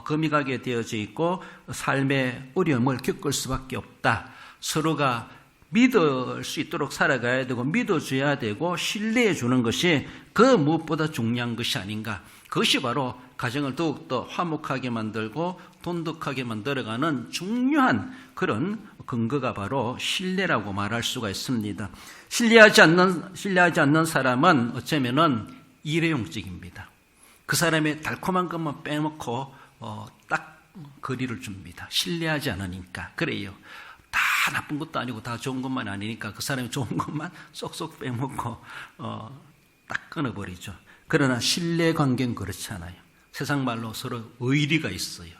거미가게 되어져 있고 삶의 어려움을 겪을 수밖에 없다. 서로가 믿을 수 있도록 살아가야 되고 믿어줘야 되고 신뢰해 주는 것이 그 무엇보다 중요한 것이 아닌가. 그것이 바로 가정을 더욱더 화목하게 만들고 돈독하게 만들어가는 중요한 그런 근거가 바로 신뢰라고 말할 수가 있습니다. 신뢰하지 않는 사람은 어쩌면은 일회용적입니다. 그 사람의 달콤한 것만 빼놓고 딱 거리를 줍니다. 신뢰하지 않으니까. 그래요. 다 나쁜 것도 아니고 다 좋은 것만 아니니까 그 사람이 좋은 것만 쏙쏙 빼먹고 딱 끊어버리죠. 그러나 신뢰관계는 그렇지 않아요. 세상 말로 서로 의리가 있어요.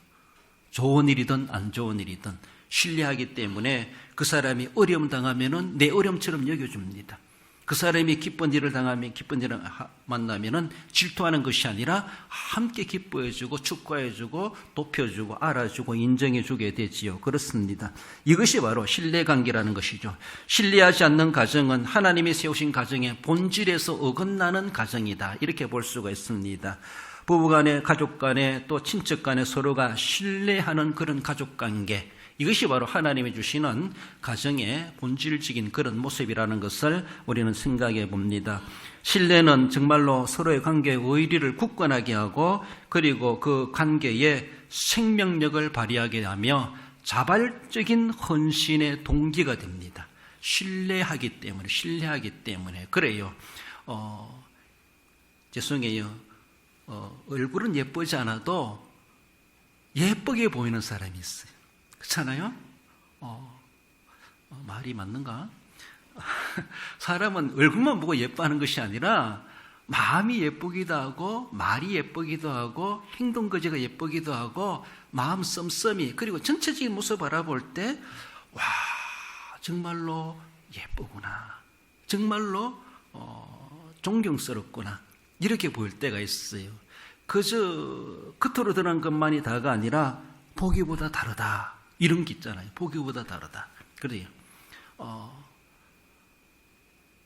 좋은 일이든 안 좋은 일이든 신뢰하기 때문에 그 사람이 어려움 당하면은 내 어려움처럼 여겨줍니다. 그 사람이 기쁜 일을 당하면 기쁜 일을 만나면은 질투하는 것이 아니라 함께 기뻐해주고 축하해주고 높여주고 알아주고 인정해주게 되지요. 그렇습니다. 이것이 바로 신뢰관계라는 것이죠. 신뢰하지 않는 가정은 하나님이 세우신 가정의 본질에서 어긋나는 가정이다. 이렇게 볼 수가 있습니다. 부부간에 가족간에 또 친척간에 서로가 신뢰하는 그런 가족관계, 이것이 바로 하나님이 주시는 가정의 본질적인 그런 모습이라는 것을 우리는 생각해 봅니다. 신뢰는 정말로 서로의 관계의 의리를 굳건하게 하고 그리고 그 관계에 생명력을 발휘하게 하며 자발적인 헌신의 동기가 됩니다. 신뢰하기 때문에 그래요. 죄송해요. 얼굴은 예쁘지 않아도 예쁘게 보이는 사람이 있어요. 그렇잖아요? 말이 맞는가? 사람은 얼굴만 보고 예뻐하는 것이 아니라 마음이 예쁘기도 하고 말이 예쁘기도 하고 행동거지가 예쁘기도 하고 마음 씀씀이 그리고 전체적인 모습을 바라볼 때 와 정말로 예쁘구나. 정말로 존경스럽구나. 이렇게 보일 때가 있어요. 그저 겉으로 드러난 것만이 다가 아니라 보기보다 다르다. 이런 게 있잖아요. 보기보다 다르다. 그래요.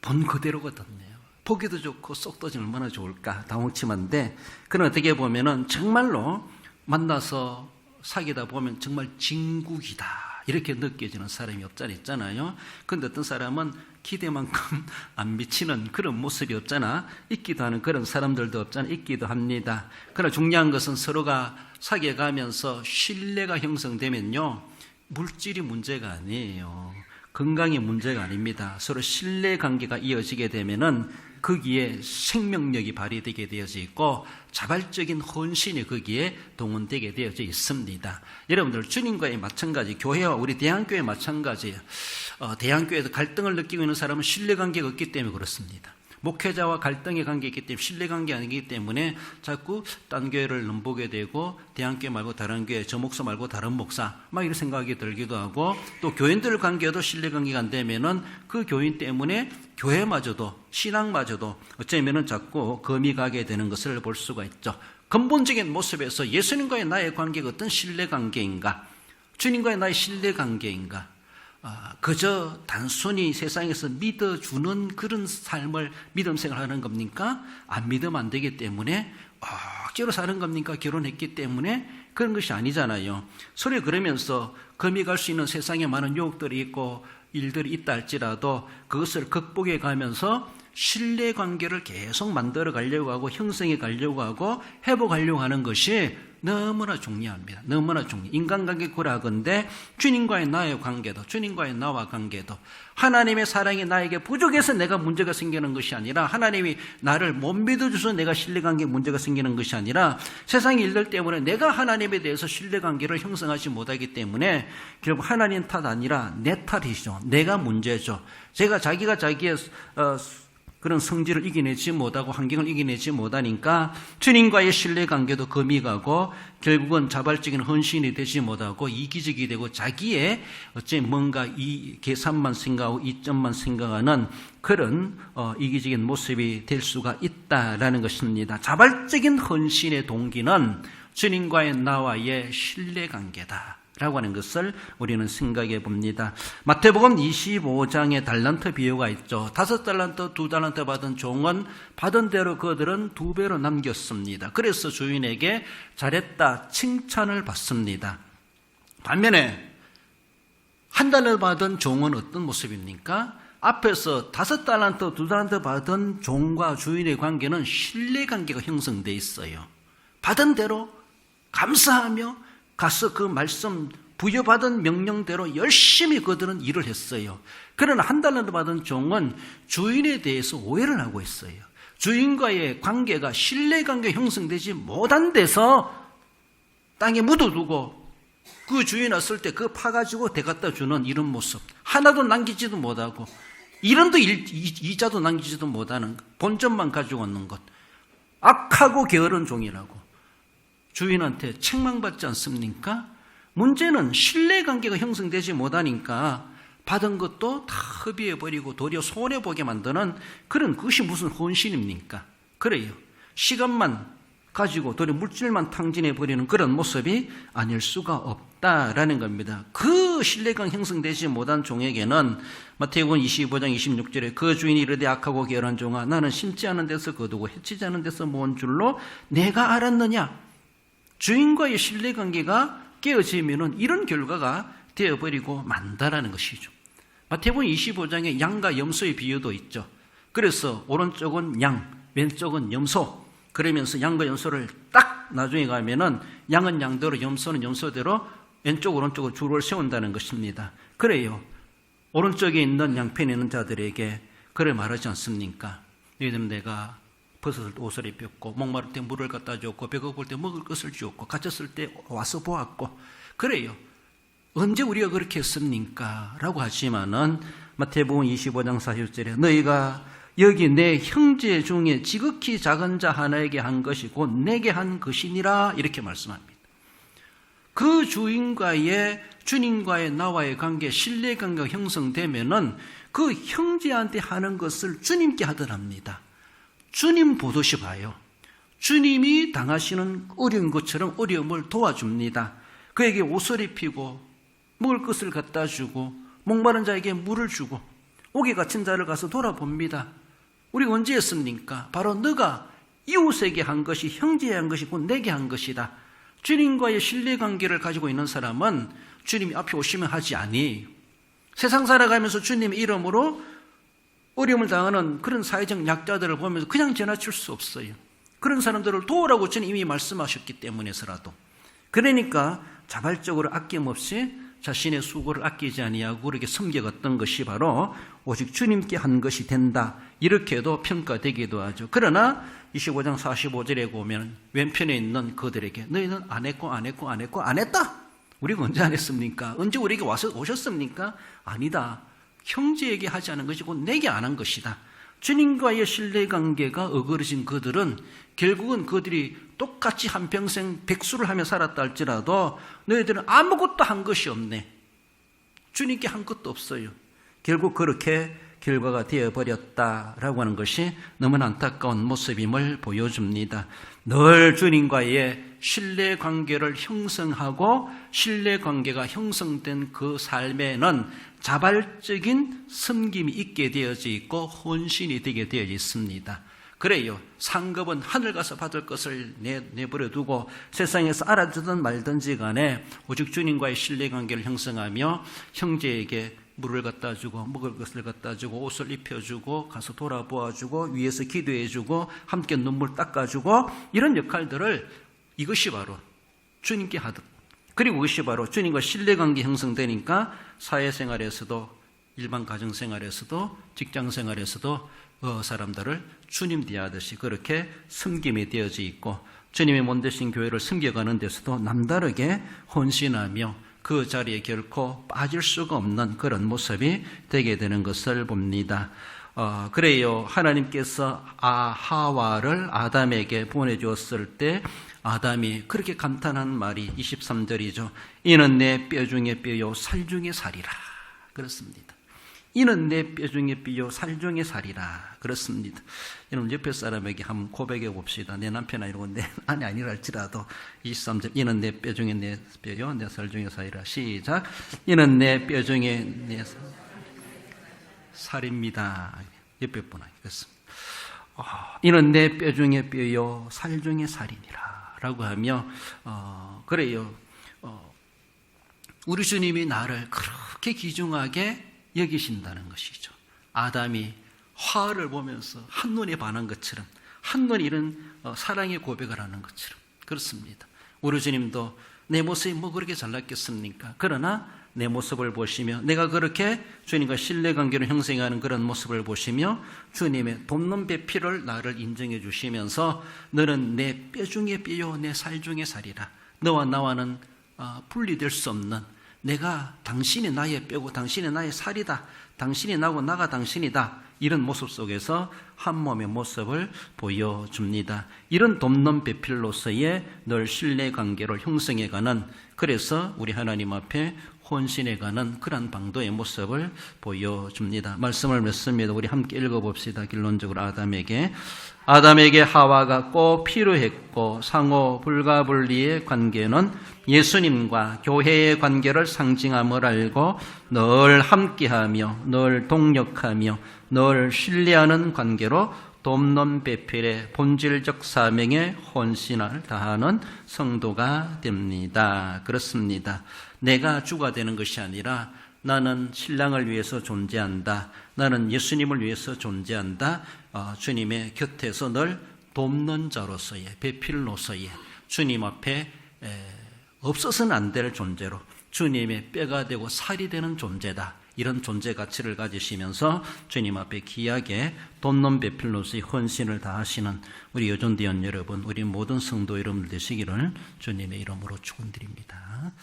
본 그대로거든요. 보기도 좋고 쏙도 얼마나 좋을까 당혹치만데, 그런 어떻게 보면은 정말로 만나서 사귀다 보면 정말 진국이다 이렇게 느껴지는 사람이 없잖아요. 그런데 어떤 사람은 기대만큼 안 미치는 그런 모습이 없잖아. 있기도 하는 그런 사람들도 없잖아. 있기도 합니다. 그러나 중요한 것은 서로가 사귀어가면서 신뢰가 형성되면요, 물질이 문제가 아니에요. 건강이 문제가 아닙니다. 서로 신뢰 관계가 이어지게 되면은 거기에 생명력이 발휘되게 되어져 있고 자발적인 헌신이 거기에 동원되게 되어져 있습니다. 여러분들, 주님과의 마찬가지, 교회와 우리 대한교회 마찬가지예요. 대한교회에서 갈등을 느끼고 있는 사람은 신뢰관계가 없기 때문에 그렇습니다. 목회자와 갈등의 관계가 있기 때문에, 신뢰관계가 아니기 때문에 자꾸 딴 교회를 넘보게 되고, 대한교회 말고 다른 교회, 저 목사 말고 다른 목사 막 이런 생각이 들기도 하고, 또 교인들 관계도 신뢰관계가 안 되면은 그 교인 때문에 교회마저도, 신앙마저도 어쩌면은 자꾸 금이 가게 되는 것을 볼 수가 있죠. 근본적인 모습에서 예수님과의 나의 관계가 어떤 신뢰관계인가, 주님과의 나의 신뢰관계인가, 그저 단순히 세상에서 믿어주는 그런 삶을, 믿음 생활하는 겁니까? 안 믿으면 안 되기 때문에 억지로 사는 겁니까? 결혼했기 때문에? 그런 것이 아니잖아요. 서로 그러면서 금이 갈 수 있는 세상에 많은 유혹들이 있고 일들이 있다 할지라도 그것을 극복해 가면서 신뢰관계를 계속 만들어 가려고 하고 형성해 가려고 하고 회복하려고 하는 것이 너무나 중요합니다. 너무나 중요해요. 인간관계 구락인데 주님과의 나의 관계도, 주님과의 나와 관계도, 하나님의 사랑이 나에게 부족해서 내가 문제가 생기는 것이 아니라, 하나님이 나를 못 믿어줘서 내가 신뢰관계에 문제가 생기는 것이 아니라, 세상의 일들 때문에 내가 하나님에 대해서 신뢰관계를 형성하지 못하기 때문에 결국 하나님 탓 아니라 내 탓이죠. 내가 문제죠. 자기가 자기의 그런 성질을 이겨내지 못하고 환경을 이겨내지 못하니까 주님과의 신뢰관계도 금이 가고 결국은 자발적인 헌신이 되지 못하고 이기적이 되고 자기의 어째 뭔가 이 계산만 생각하고 이점만 생각하는 그런 이기적인 모습이 될 수가 있다라는 것입니다. 자발적인 헌신의 동기는 주님과의 나와의 신뢰관계다 라고 하는 것을 우리는 생각해 봅니다. 마태복음 25장에 달란트 비유가 있죠. 5달란트, 2달란트 받은 종은 받은 대로 그들은 2배로 남겼습니다. 그래서 주인에게 잘했다 칭찬을 받습니다. 반면에 1달러 받은 종은 어떤 모습입니까? 앞에서 5달란트, 2달란트 받은 종과 주인의 관계는 신뢰관계가 형성되어 있어요. 받은 대로 감사하며 가서 그 말씀 부여받은 명령대로 열심히 그들은 일을 했어요. 그러나 1달러 받은 종은 주인에 대해서 오해를 하고 있어요. 주인과의 관계가 신뢰관계 형성되지 못한 데서 땅에 묻어두고 그 주인 왔을 때 그 파가지고 대갖다 주는 이런 모습, 하나도 남기지도 못하고 1원도 이자도 남기지도 못하는 본전만 가지고 오는 것, 악하고 게으른 종이라고 주인한테 책망받지 않습니까? 문제는 신뢰관계가 형성되지 못하니까 받은 것도 다 허비해버리고 도리어 손해보게 만드는 그런, 그것이 무슨 헌신입니까? 그래요. 시간만 가지고 도리어 물질만 탕진해버리는 그런 모습이 아닐 수가 없다라는 겁니다. 그 신뢰관계 형성되지 못한 종에게는 마태복음 25장 26절에 그 주인이 이르되 악하고 게으른 종아, 나는 심지 않은 데서 거두고 해치지 않은 데서 모은 줄로 내가 알았느냐? 주인과의 신뢰관계가 깨어지면은 이런 결과가 되어버리고 만다라는 것이죠. 마태복음 25장에 양과 염소의 비유도 있죠. 그래서 오른쪽은 양, 왼쪽은 염소. 그러면서 양과 염소를 딱 나중에 가면은 양은 양대로, 염소는 염소대로 왼쪽 오른쪽으로 줄을 세운다는 것입니다. 그래요. 오른쪽에 있는 양편에 있는 자들에게 그래 말하지 않습니까? 너희들은 내가 벗었을 때 옷을 입혔고, 목마를 때 물을 갖다 줬고, 배고플 때 먹을 것을 주었고, 갇혔을 때 와서 보았고, 그래요. 언제 우리가 그렇게 했습니까? 라고 하지만은 마태복음 25장 40절에 너희가 여기 내 형제 중에 지극히 작은 자 하나에게 한 것이 곧 내게 한 것이니라 이렇게 말씀합니다. 그 주인과의, 주님과의 나와의 관계, 신뢰관계가 형성되면은 그 형제한테 하는 것을 주님께 하더랍니다. 주님 보듯이 봐요. 주님이 당하시는 어려운 것처럼 어려움을 도와줍니다. 그에게 옷을 입히고 먹을 것을 갖다 주고 목마른 자에게 물을 주고 옥에 갇힌 자를 가서 돌아봅니다. 우리가 언제 했습니까? 바로 너가 이웃에게 한 것이 형제에 한 것이 곧 내게 한 것이다. 주님과의 신뢰관계를 가지고 있는 사람은 주님이 앞에 오시면 하지 아니에요. 세상 살아가면서 주님의 이름으로 어려움을 당하는 그런 사회적 약자들을 보면서 그냥 지나칠 수 없어요. 그런 사람들을 도우라고 주님이 말씀하셨기 때문에서라도. 그러니까 자발적으로 아낌없이 자신의 수고를 아끼지 아니하고 그렇게 섬겨갔던 것이 바로 오직 주님께 한 것이 된다. 이렇게도 평가되기도 하죠. 그러나 25장 45절에 보면 왼편에 있는 그들에게 너희는 안 했고 안 했고 안 했고 안 했다. 우리가 언제 안 했습니까? 언제 우리에게 와서 오셨습니까? 아니다. 형제에게 하지 않은 것이 곧 내게 안 한 것이다. 주님과의 신뢰관계가 어그러진 그들은 결국은 그들이 똑같이 한평생 백수를 하며 살았다 할지라도 너희들은 아무것도 한 것이 없네. 주님께 한 것도 없어요. 결국 그렇게 결과가 되어버렸다라고 하는 것이 너무나 안타까운 모습임을 보여줍니다. 늘 주님과의 신뢰관계를 형성하고 신뢰관계가 형성된 그 삶에는 자발적인 섬김이 있게 되어져 있고 헌신이 되게 되어 있습니다. 그래요. 상급은 하늘 가서 받을 것을 내버려 두고 세상에서 알아주든 말든지 간에 오직 주님과의 신뢰관계를 형성하며 형제에게 물을 갖다 주고 먹을 것을 갖다 주고 옷을 입혀주고 가서 돌아보아주고 위에서 기도해주고 함께 눈물 닦아주고 이런 역할들을 이것이 바로 주님께 하듯 그리고 그것이 바로 주님과 신뢰관계 형성되니까 사회생활에서도 일반 가정생활에서도 직장생활에서도 사람들을 주님 대하듯이 그렇게 섬김이 되어져 있고 주님의 몸되신 교회를 섬겨가는 데서도 남다르게 헌신하며 그 자리에 결코 빠질 수가 없는 그런 모습이 되게 되는 것을 봅니다. 그래요. 하나님께서 하와를 아담에게 보내주었을 때 아담이 그렇게 감탄한 말이 23절이죠. 이는 내 뼈 중에 뼈요 살 중에 살이라. 그렇습니다. 이는 내 뼈 중에 뼈요 살 중에 살이라. 그렇습니다. 여러분 옆에 사람에게 한번 고백해 봅시다. 내 남편 아니고 내 아내 아니라 할지라도 23절 이는 내 뼈 중에 내 뼈요 내 살 중에 살이라. 시작. 이는 내 뼈 중에 내 살입니다. 옆에 분아 그렇습니다. 이는 내 뼈 중에 뼈요 살 중에 살이니라. 라고 하며 그래요. 우리 주님이 나를 그렇게 귀중하게 여기신다는 것이죠. 아담이 화를 보면서 한눈에 반한 것처럼 한눈에 이런 사랑의 고백을 하는 것처럼 그렇습니다. 우리 주님도 내 모습이 뭐 그렇게 잘났겠습니까? 그러나 내 모습을 보시며 내가 그렇게 주님과 신뢰관계를 형성하는 그런 모습을 보시며 주님의 돕는 배필을 나를 인정해 주시면서 너는 내 뼈 중에 뼈요 내 살 중에 살이라. 너와 나와는 분리될 수 없는 내가 당신이 나의 뼈고 당신이 나의 살이다. 당신이 나고 나가 당신이다. 이런 모습 속에서 한 몸의 모습을 보여줍니다. 이런 돕는 배필로서의 늘 신뢰관계를 형성해가는 그래서 우리 하나님 앞에 헌신해가는 그런 방도의 모습을 보여줍니다. 말씀을 맺습니다. 우리 함께 읽어봅시다. 결론적으로 아담에게 하와가 꼭 필요했고 상호 불가분리의 관계는 예수님과 교회의 관계를 상징함을 알고 늘 함께하며 늘 동력하며 늘 신뢰하는 관계로 돕는 배필의 본질적 사명에 헌신을 다하는 성도가 됩니다. 그렇습니다. 내가 주가 되는 것이 아니라 나는 신랑을 위해서 존재한다. 나는 예수님을 위해서 존재한다. 주님의 곁에서 늘 돕는 자로서의 배필로서의 주님 앞에 없어서는 안 될 존재로 주님의 뼈가 되고 살이 되는 존재다. 이런 존재 가치를 가지시면서 주님 앞에 귀하게 돕는 배필로서의 헌신을 다하시는 우리 여전대원 여러분, 우리 모든 성도 여러분들 되시기를 주님의 이름으로 축원드립니다.